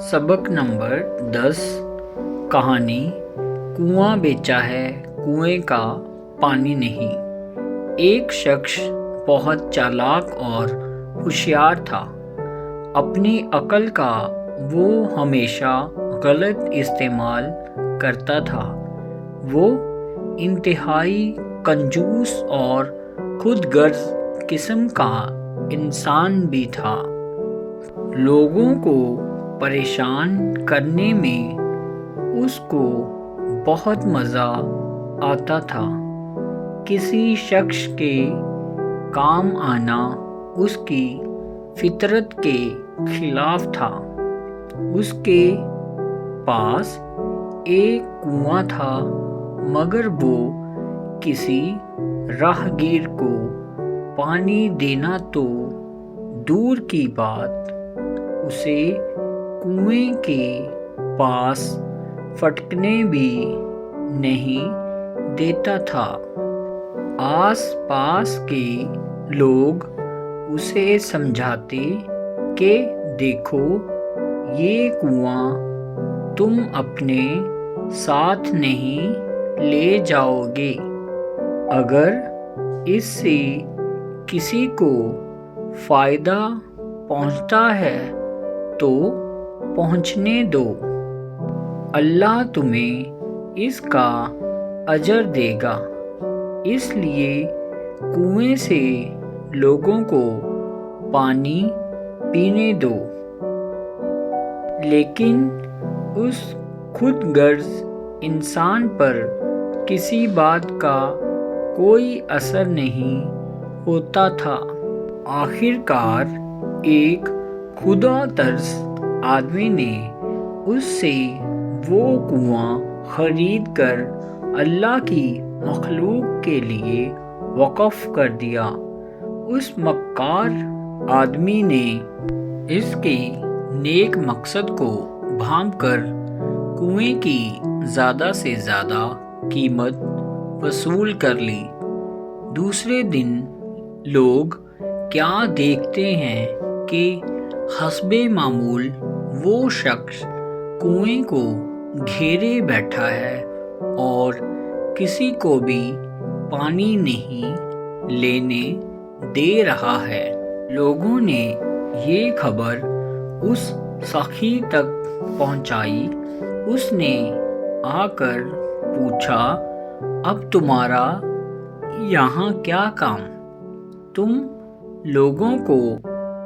सबक नंबर 10। कहानी कुआं बेचा है, कुएं का पानी नहीं। एक शख्स बहुत चालाक और होशियार था। अपनी अक्ल का वो हमेशा गलत इस्तेमाल करता था। वो इंतहाई कंजूस और खुदगर्ज किस्म का इंसान भी था। लोगों को परेशान करने में उसको बहुत मज़ा आता था। किसी शख्स के काम आना उसकी फितरत के खिलाफ था। उसके पास एक कुआं था, मगर वो किसी राहगीर को पानी देना तो दूर की बात, उसे कुएं के पास फटकने भी नहीं देता था। आस पास के लोग उसे समझाते कि देखो, ये कुआं तुम अपने साथ नहीं ले जाओगे। अगर इससे किसी को फ़ायदा पहुंचता है तो पहुंचने दो, अल्लाह तुम्हें इसका अजर देगा। इसलिए कुएं से लोगों को पानी पीने दो। लेकिन उस खुदगर्ज इंसान पर किसी बात का कोई असर नहीं होता था। आखिरकार एक खुदा तर्स आदमी ने उससे वो कुआं खरीद कर अल्लाह की मखलूक के लिए वक़्फ़ कर दिया। उस मक्कार आदमी ने इसके नेक मकसद को भांपकर कुएं की ज़्यादा से ज़्यादा कीमत वसूल कर ली। दूसरे दिन लोग क्या देखते हैं कि हस्बे मामूल वो शख्स कुएं को घेरे बैठा है और किसी को भी पानी नहीं लेने दे रहा है। लोगों ने ये खबर उस सखी तक पहुंचाई। उसने आकर पूछा, अब तुम्हारा यहाँ क्या काम? तुम लोगों को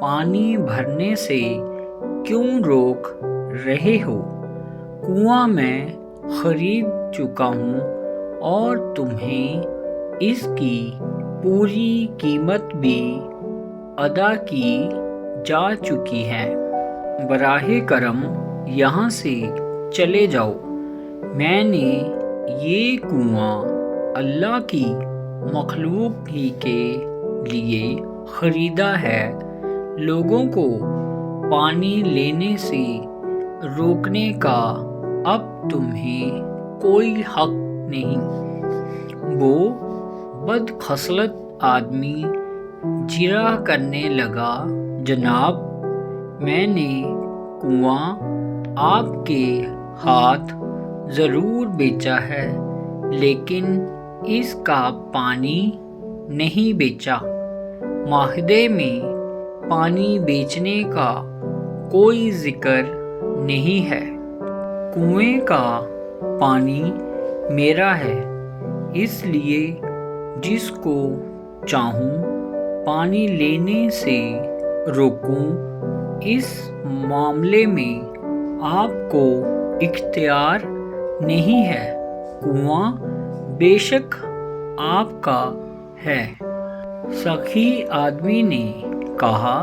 पानी भरने से क्यों रोक रहे हो? कुआं मैं खरीद चुका हूँ और तुम्हें इसकी पूरी कीमत भी अदा की जा चुकी है। बराहे करम यहाँ से चले जाओ। मैंने ये कुआं अल्लाह की मखलूक ही के लिए खरीदा है। लोगों को पानी लेने से रोकने का अब तुम्हें कोई हक नहीं। वो बदखसलत आदमी जिरा करने लगा, जनाब, मैंने कुआं आपके हाथ ज़रूर बेचा है, लेकिन इसका पानी नहीं बेचा। माहदे में पानी बेचने का कोई जिक्र नहीं है। कुएं का पानी मेरा है, इसलिए जिसको चाहूं पानी लेने से रोकूं। इस मामले में आपको इख्तियार नहीं है। कुआं बेशक आपका है। सखी आदमी ने कहा,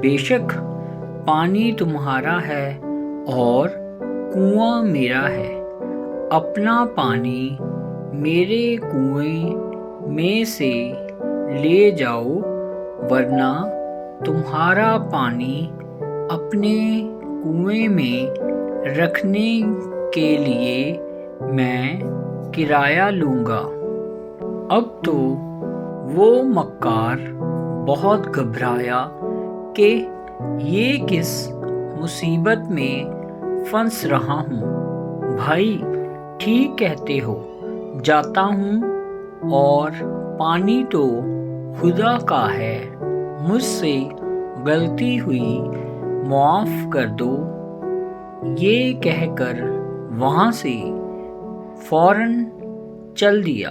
बेशक पानी तुम्हारा है और कुआं मेरा है। अपना पानी मेरे कुएं में से ले जाओ, वरना तुम्हारा पानी अपने कुएं में रखने के लिए मैं किराया लूँगा। अब तो वो मक्कार बहुत घबराया कि ये किस मुसीबत में پھنس رہا ہوں۔ بھائی ٹھیک کہتے ہو، جاتا ہوں، اور پانی تو خدا کا ہے، مجھ سے غلطی ہوئی، معاف کر دو۔ یہ کہہ کر وہاں سے فوراً چل دیا۔